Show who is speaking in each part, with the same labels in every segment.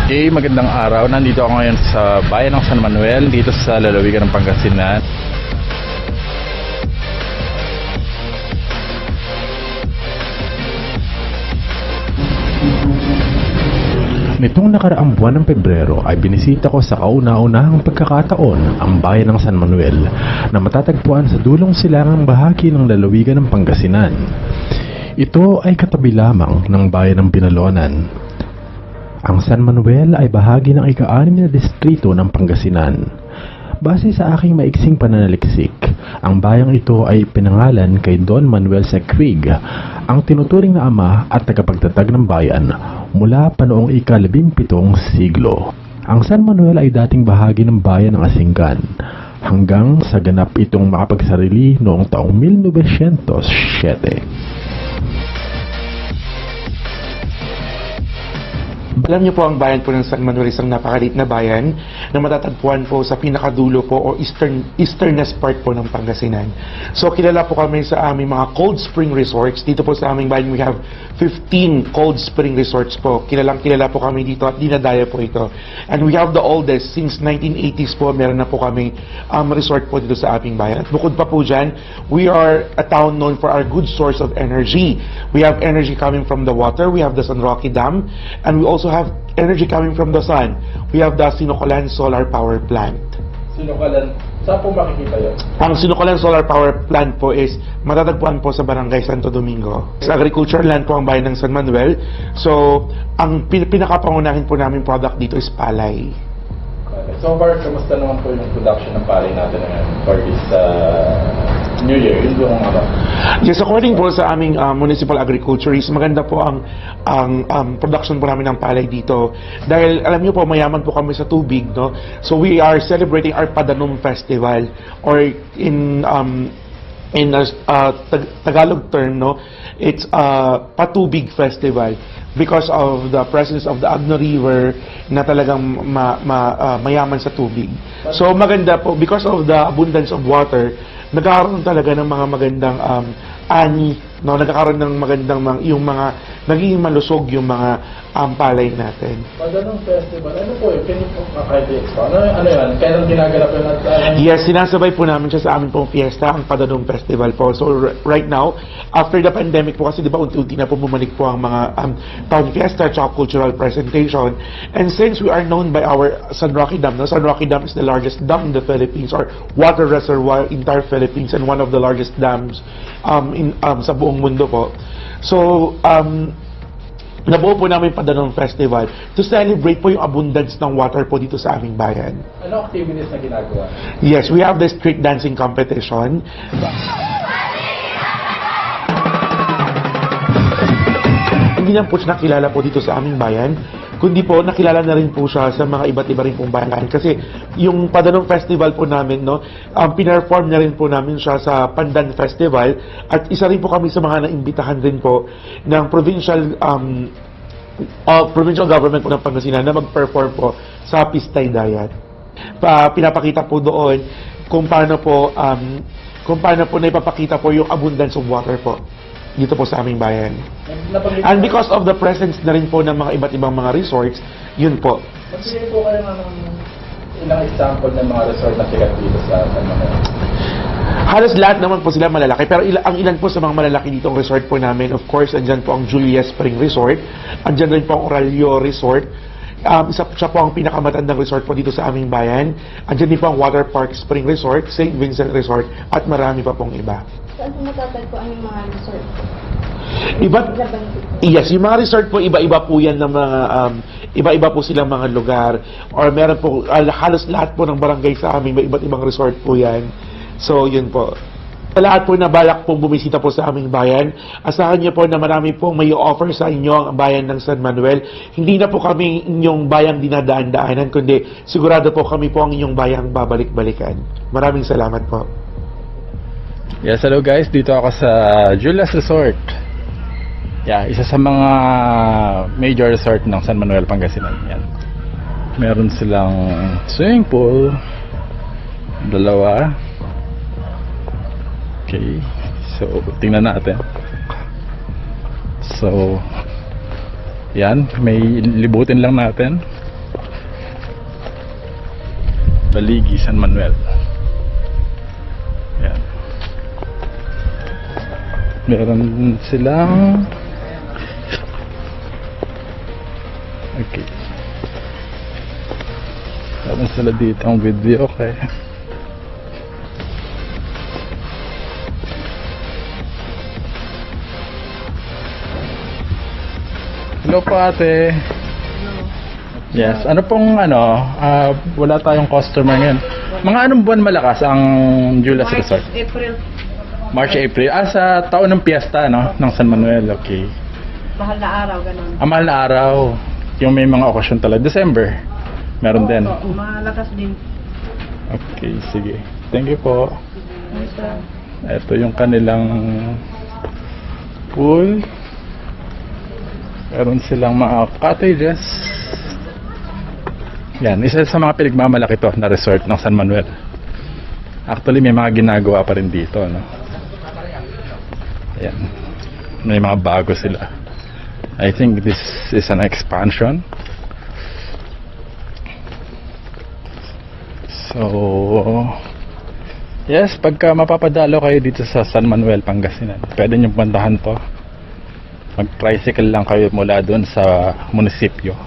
Speaker 1: Okay, magandang araw. Nandito ako ngayon sa bayan ng San Manuel, dito sa lalawigan ng Pangasinan. Nitong nakaraang buwan ng Pebrero ay binisita ko sa kauna-unahang pagkakataon ang bayan ng San Manuel na matatagpuan sa dulong silangang bahagi ng lalawigan ng Pangasinan. Ito ay katabi lamang ng bayan ng Binalonan. Ang San Manuel ay bahagi ng ika-6 na distrito ng Pangasinan. Base sa aking maiksing pananaliksik, ang bayang ito ay pinangalan kay Don Manuel Secrig, ang tinuturing na ama at tagapagtatag ng bayan mula pa noong ika-17 siglo. Ang San Manuel ay dating bahagi ng bayan ng Asingan hanggang sa ganap itong makapagsarili noong taong 1907.
Speaker 2: Alam niyo po, ang bayan po ng San Manuel isang napakaliit na bayan na matatagpuan po sa pinakadulo po o easternest part po ng Pangasinan. So kilala po kami sa aming mga cold spring resorts. Dito po sa aming bayan we have 15 cold spring resorts po. Kilala po kami dito at dinadaya po ito. And we have the oldest since 1980s po. Meron na po kami resort po dito sa aming bayan. At bukod pa po dyan, we are a town known for our good source of energy. We have energy coming from the water. We have the San Roque Dam. And we also have energy coming from the sun. We have the Sinucolan Solar Power Plant.
Speaker 1: Sinucolan, saan po makikita yun?
Speaker 2: Ang Sinucolan Solar Power Plant po is matatagpuan po sa Barangay Santo Domingo. Sa agricultural land po ang bayan ng San Manuel. So, ang pinakapangunahin po namin product dito is palay.
Speaker 1: So far, kamusta naman po yung production ng palay natin ngayon for this New Year? Yun yung ano?
Speaker 2: Yes, according po sa aming municipal agriculturist, maganda po ang production po namin ng palay dito. Dahil alam niyo po, mayaman po kami sa tubig, no? So we are celebrating our Padanum Festival, or in Tagalog term, no, it's Patubig Festival because of the presence of the Agno River na talagang mayaman sa tubig. So maganda po because of the abundance of water, nagkakaroon talaga ng mga magandang ani, no, nagkakaroon ng magandang yung mga naging malusog yung mga palay natin.
Speaker 1: Padanong Festival, ano po yun? Can you explain? Ano yan? Kailan ginaganap yun?
Speaker 2: Yes, sinasabay po namin siya sa amin pong fiesta, ang Padanong Festival po. So right now, after the pandemic po, kasi di ba unti-unti na po bumalik po ang mga town fiesta at cultural presentation. And since we are known by our San Roque Dam, no? San Roque Dam is the largest dam in the Philippines, or water reservoir in entire Philippines, and one of the largest dams sa buong mundo po. So, nabuo po namin Padanong Festival to celebrate po yung abundance ng water po dito sa aming bayan.
Speaker 1: Ano activities na ginagawa?
Speaker 2: Yes, we have the street dancing competition. Hindi lang po siya nakilala po dito sa aming bayan, kundi po nakilala na rin po siya sa mga iba't iba rin pong bayan. Kasi yung Padanong Festival po namin, no, pinerform na rin po namin siya sa Pandan Festival, at isa rin po kami sa mga naimbitahan din po ng provincial government po ng Pangasinan na mag-perform po sa Pistay Dayat. Pinapakita po doon kung paano po naipapakita po yung abundance of water po dito po sa aming bayan. And because of the presence na rin po ng mga iba't ibang mga resorts, yun po.
Speaker 1: Magbigay po kayo ng ilang example ng mga resort na sikat dito sa San Manuel.
Speaker 2: Halos lahat naman po sila malalaki, pero ang ilan po sa mga malalaki ditong resort po namin, of course, andyan po ang Julia Spring Resort, andyan rin po ang Oralio Resort, siya po ang pinakamatandang resort po dito sa aming bayan, andyan din po ang Water Park Spring Resort, St. Vincent Resort, at marami pa pong iba.
Speaker 3: Saan po matatagpuan yung mga resort?
Speaker 2: Yes, yung mga resort po, iba-iba po yan ng mga, iba-iba po silang mga lugar, or meron po, halos lahat po ng barangay sa amin, may iba't ibang resort po yan. So, yun po. Sa lahat po na balak pong bumisita po sa aming bayan, asahan niyo po na marami pong may offer sa inyo ang bayan ng San Manuel. Hindi na po kami inyong bayang dinadaan-daanan, kundi sigurado po kami po ang inyong bayang babalik-balikan. Maraming salamat po.
Speaker 1: Yes, hello guys. Dito ako sa Julia's Resort. Yeah, isa sa mga major resort ng San Manuel, Pangasinan. Yan. Meron silang swimming pool, 2. Okay. So, tingnan natin. So, yan, may libutin lang natin.
Speaker 4: Baligi, San Manuel. Yan. Meron silang okay. Meron sila dito ang video, okay. Hello po ate. Yes, ano pong wala tayong customer ngayon. Mga anong buwan malakas ang Julas Resort?
Speaker 5: April.
Speaker 4: March, April. Sa taon ng piyesta, no? Ng San Manuel, okay.
Speaker 5: Mahal na araw, ganun.
Speaker 4: Mahal na araw. Yung may mga okasyon talaga. December, meron din.
Speaker 5: Malakas din.
Speaker 4: Okay, sige. Thank you po.
Speaker 5: Yes, sir.
Speaker 4: Ito yung kanilang pool. Meron silang mga cottages. Yan, isa sa mga pinagmamalaki to na resort ng San Manuel. Actually, may mga ginagawa pa rin dito, no? Yan. May mga bago sila. I think this is an expansion. So, yes, pagka mapapadalo kayo dito sa San Manuel, Pangasinan, pwede nyo puntahan to. Mag-tricycle lang kayo mula doon sa munisipyo.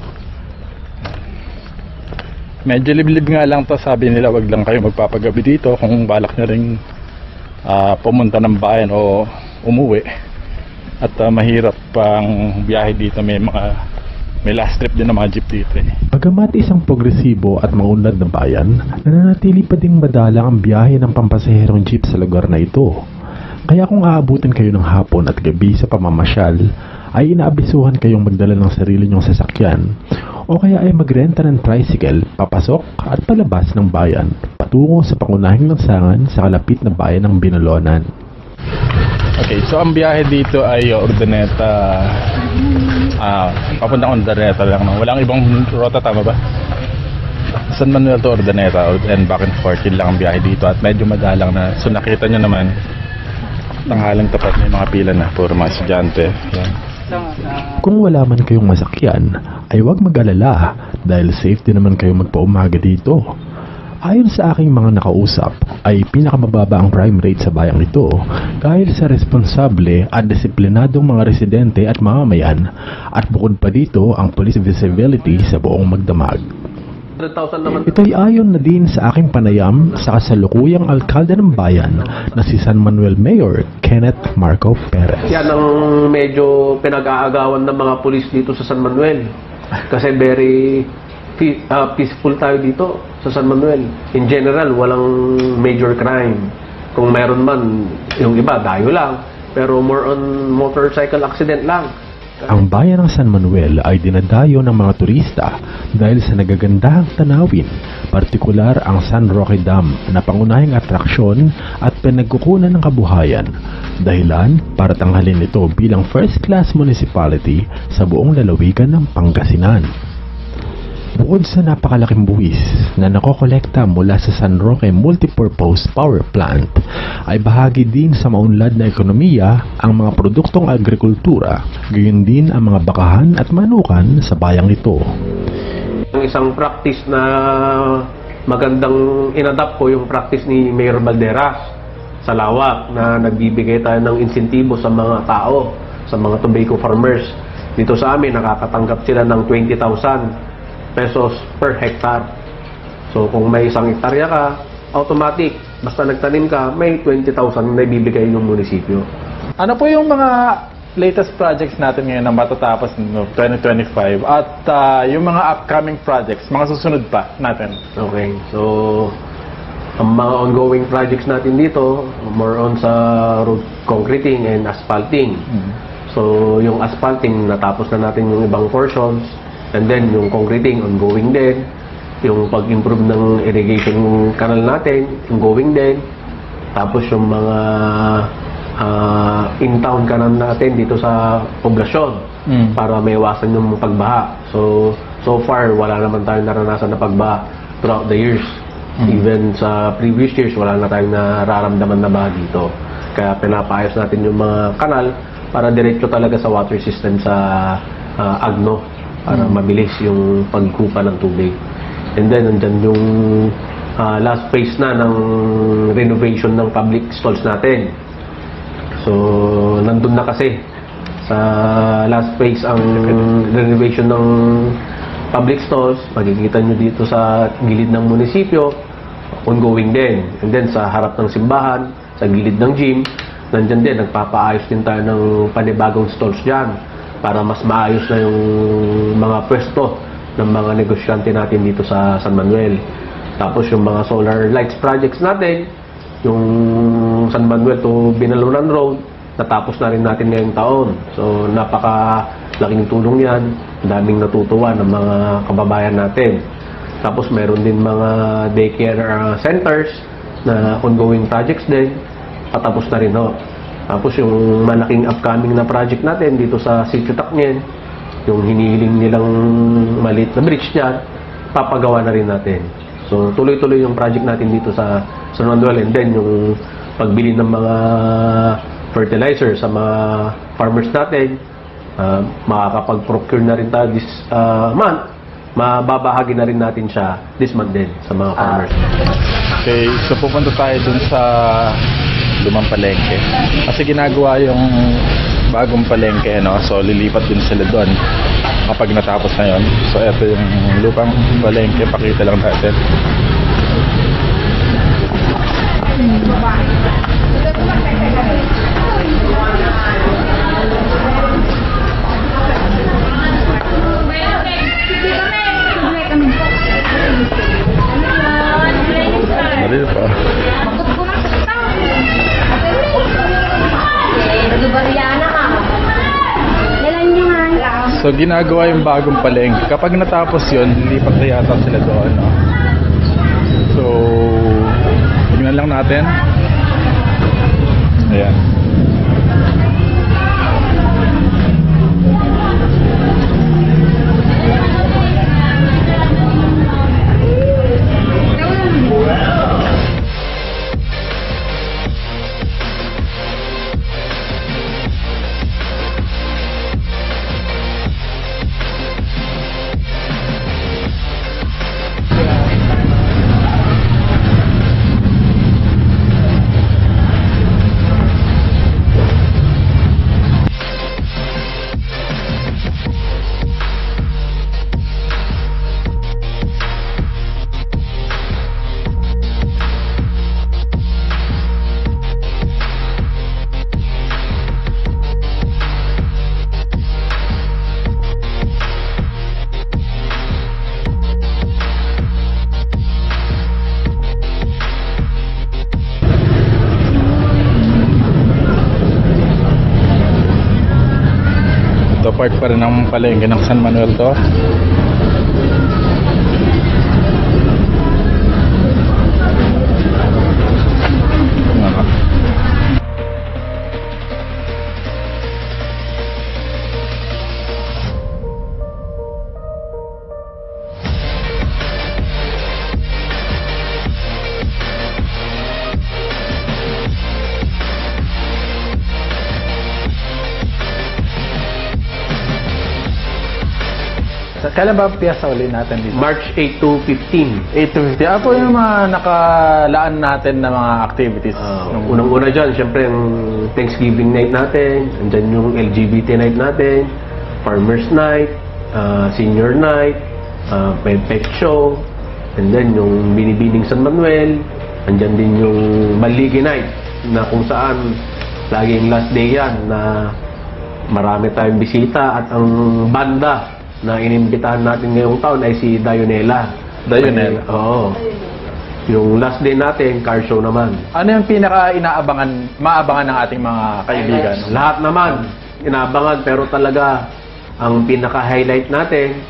Speaker 4: Medyo liblib nga lang to, sabi nila wag lang kayo magpapagabi dito kung balak nyo ring pumunta ng bayan o umuwi. At mahirap pang biyahe dito, may last trip din ng mga jeep dito eh.
Speaker 1: Bagamat isang progresibo at maunlad na bayan, nananatili pa ding madalang ang biyahe ng pampasaherong jeep sa lugar na ito. Kaya kung aabutin kayo ng hapon at gabi sa pamamasyal, ay inaabisuhan kayong magdala ng sarili nyong sasakyan o kaya ay magrenta ng tricycle papasok at palabas ng bayan patungo sa pangunahing lansangan sa kalapit na bayan ng Binalonan.
Speaker 4: Okay, so ang biyahe dito ay Urdaneta, papuntang Urdaneta lang, no? Walang ibang rota, tama ba? San Manuel to Urdaneta and back and forth, yun lang ang biyahe dito at medyo madalang na. So nakita nyo naman, tanghalang tapat may mga pila na, puro mga estudyante. Yan.
Speaker 1: Kung wala man kayong masakyan, ay huwag mag-alala dahil safe din naman kayo magpaumaga dito. Ayon sa aking mga nakausap, ay pinakamababa ang crime rate sa bayang ito dahil sa responsable at disiplinadong mga residente at mamamayan at bukod pa dito ang police visibility sa buong magdamag. Ito'y ayon na din sa aking panayam sa kasalukuyang alkalde ng bayan na si San Manuel Mayor Kenneth Marco Perez.
Speaker 6: Yan ang medyo pinag-aagawan ng mga pulis dito sa San Manuel. Kasi very peaceful tayo dito sa San Manuel. In general, walang major crime. Kung meron man, yung iba, dayo lang. Pero more on motorcycle accident lang.
Speaker 1: Ang bayan ng San Manuel ay dinadayo ng mga turista dahil sa nagagandahang tanawin, partikular ang San Roque Dam na pangunahing atraksyon at pinagkukunan ng kabuhayan. Dahilan para tanghalin ito bilang first-class municipality sa buong lalawigan ng Pangasinan. Bukod sa napakalaking buwis na nakokolekta mula sa San Roque Multipurpose Power Plant, ay bahagi din sa maunlad na ekonomiya ang mga produktong agrikultura, gayon din ang mga bakahan at manukan sa bayang ito.
Speaker 6: Ang isang practice na magandang inadapt ko yung practice ni Mayor Balderas sa Lawak na nagbibigay tayo ng insentibo sa mga tao, sa mga tobacco farmers. Dito sa amin, nakakatanggap sila ng 20,000 pesos per hectare. So kung may isang hektarya ka, automatic, basta nagtanim ka, may 20,000 na ibibigay ng munisipyo.
Speaker 4: Ano po yung mga latest projects natin ngayon na matatapos no 2025 at yung mga upcoming projects, mga susunod pa natin?
Speaker 6: Okay, so ang mga ongoing projects natin dito, more on sa road concreting and asphalting. So yung asphalting, natapos na natin yung ibang portions. And then, yung concreting, ongoing din. Yung pag-improve ng irrigation canal natin, ongoing din. Tapos yung mga in-town canal natin dito sa poblasyon para maiwasan yung pagbaha. So far, wala naman tayong naranasan na pagbaha throughout the years. Even sa previous years, wala na tayong nararamdaman na baha dito. Kaya pinapaayos natin yung mga kanal para diretso talaga sa water system sa Agno. Para mabilis yung pagkupa ng tubig. And then, nandyan yung last phase na ng renovation ng public stalls natin. So, nandun na kasi sa last phase ang renovation ng public stalls. Makikita nyo dito sa gilid ng munisipyo, ongoing din. And then sa harap ng simbahan, sa gilid ng gym, nandyan din, nagpapaayos din tayo ng panibagong stalls dyan para mas maayos na yung mga pwesto ng mga negosyante natin dito sa San Manuel. Tapos yung mga solar lights projects natin, yung San Manuel to Binalunan Road, natapos na rin natin ngayong taon. So, napaka-laking tulong yan. Daming natutuwa ng mga kababayan natin. Tapos, meron din mga daycare centers na ongoing projects din. Patapos na rin, ho. Tapos, yung malaking upcoming na project natin dito sa Sitio Tacnian, yung hinihiling nilang maliit na bridge dyan, papagawa na rin natin. So, tuloy-tuloy yung project natin dito sa San Manuel, and then yung pagbili ng mga fertilizer sa mga farmers natin, makakapag-procure na rin tayo this month. Mababahagi na rin natin siya this month din sa mga farmers.
Speaker 4: Okay, so pupunta tayo dun sa lumang palengke. Kasi ginagawa yung bagong palengke, no? So lilipat din sila doon kapag natapos na yun. So eto yung lupang palengke, pakita lang natin. Dali pa. So ginagawa yung bagong palengke. Kapag natapos yun, lilipat na yata sila doon, no? So tignan lang natin. Ayan. Ito part pa rin ng palengke ng San Manuel to. Ano? Kailan ba piyasa uli natin dito?
Speaker 6: March 8 to 15.
Speaker 4: 8 to 50. Ako yung mga nakalaan natin na mga activities.
Speaker 6: Unang-una dyan, syempre yung Thanksgiving night natin, andyan yung LGBT night natin, Farmers night, Senior night, pet show, and then yung Binibining San Manuel, andyan din yung Maligi night, na kung saan laging last day yan na marami tayong bisita, at ang banda na inimbitahan natin ngayong taon ay si Dayonela.
Speaker 4: Dayonela?
Speaker 6: Oo. Yung last day natin, car show naman.
Speaker 4: Ano yung maabangan ng ating mga kaibigan?
Speaker 6: Lahat naman, inaabangan, pero talaga, ang pinaka-highlight natin,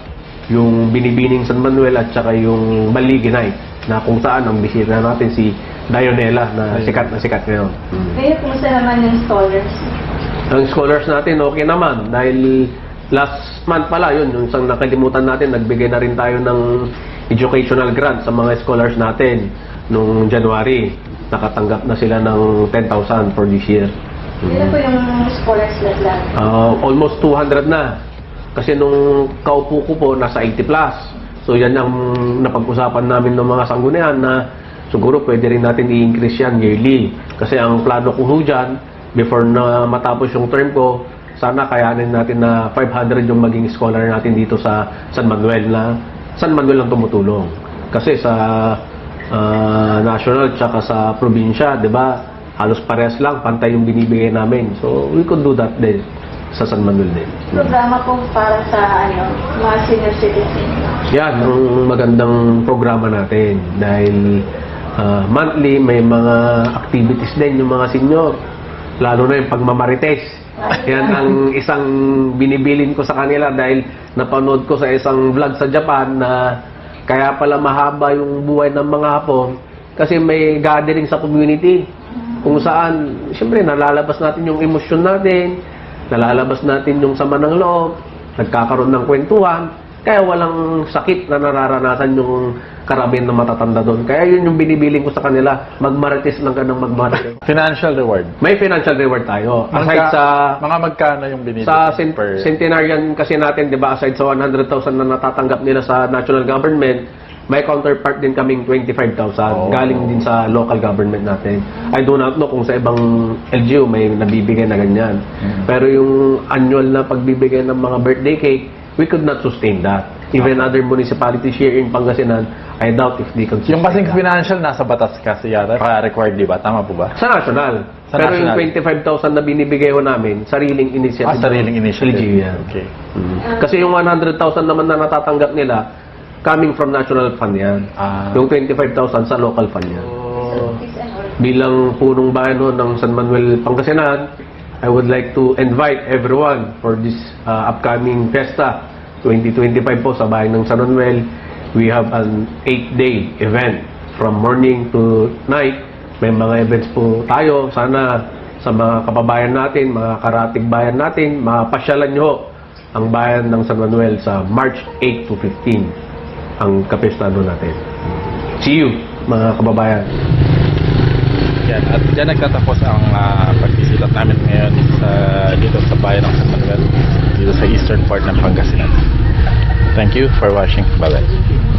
Speaker 6: yung Binibining San Manuel at saka yung Maligi Night, na kung saan ang bisita natin si Dayonela, na sikat ngayon.
Speaker 3: Kaya kumusta naman yung scholars?
Speaker 6: Ang scholars natin, okay naman, dahil last month pala, yun, yung isang nakalimutan natin, nagbigay na rin tayo ng educational grant sa mga scholars natin nung January. Nakatanggap na sila ng 10,000 for this year.
Speaker 3: Ilan po yung scholars lahat?
Speaker 6: Almost 200 na. Kasi nung kaupo ko po, nasa 80 plus. So yan ang napag-usapan namin ng mga sanggunian na siguro pwede rin natin i-increase yan yearly. Kasi ang plano ko ho dyan, before na matapos yung term ko, sana kayanin natin na 500 yung maging scholar natin dito sa San Manuel na San Manuel ang tumutulong. Kasi sa national tsaka sa probinsya, di ba, halos parehas lang, pantay yung binibigay namin. So we could do that din sa San Manuel din.
Speaker 3: Programa po para sa mga senior citizen.
Speaker 6: Yan, ang magandang programa natin dahil monthly may mga activities din yung mga senior, lalo na yung pagmamarites. Yan ang isang binibilin ko sa kanila dahil napanood ko sa isang vlog sa Japan na kaya pala mahaba yung buhay ng mga Hapon kasi may gathering sa community kung saan siyempre nalalabas natin yung emosyon natin, nalalabas natin yung sama ng loob, nagkakaroon ng kwentuhan, kaya walang sakit na nararanasan yung karamihan na matatanda doon. Kaya yun yung binibiling ko sa kanila, magmarites lang ka ng magmarites.
Speaker 4: Financial reward.
Speaker 6: May financial reward tayo. Aside sa
Speaker 4: mga magkano yung binibigay
Speaker 6: sa
Speaker 4: per...
Speaker 6: centenarian kasi natin, di ba, aside sa 100,000 na natatanggap nila sa national government, may counterpart din kaming 25,000 galing din sa local government natin. I do not know kung sa ibang LGU may nabibigay na ganyan. Pero yung annual na pagbibigay ng mga birthday cake, we could not sustain that. Even other municipalities here in Pangasinan, I doubt if they can sustain
Speaker 4: Yung kasing
Speaker 6: that.
Speaker 4: financial nasa batas kasi yata, required, di ba? Tama po ba?
Speaker 6: Sa national.
Speaker 4: Sa
Speaker 6: Pero
Speaker 4: national.
Speaker 6: yung 25,000 na binibigay ho namin, sariling initiative.
Speaker 4: Sariling initiative.
Speaker 6: LGU yan.
Speaker 4: Okay.
Speaker 6: Kasi yung 100,000 naman na natatanggap nila, coming from national fund yan. Yung 25,000 sa local fund yan. Bilang punong bayan ho ng San Manuel, Pangasinan, I would like to invite everyone for this upcoming Fiesta 2025 po sa bayan ng San Manuel. We have an 8-day event from morning to night. May mga events po tayo. Sana sa mga kababayan natin, mga karatig bayan natin, mapasyalan nyo ang bayan ng San Manuel sa March 8 to 15 ang kapestado natin. See you, mga kababayan.
Speaker 4: Yan. At dyan nagtatapos ang pagbisilat namin ngayon dito sa bayan ng San Manuel, dito sa eastern part ng Pangasinan. Thank you for watching. Bye-bye.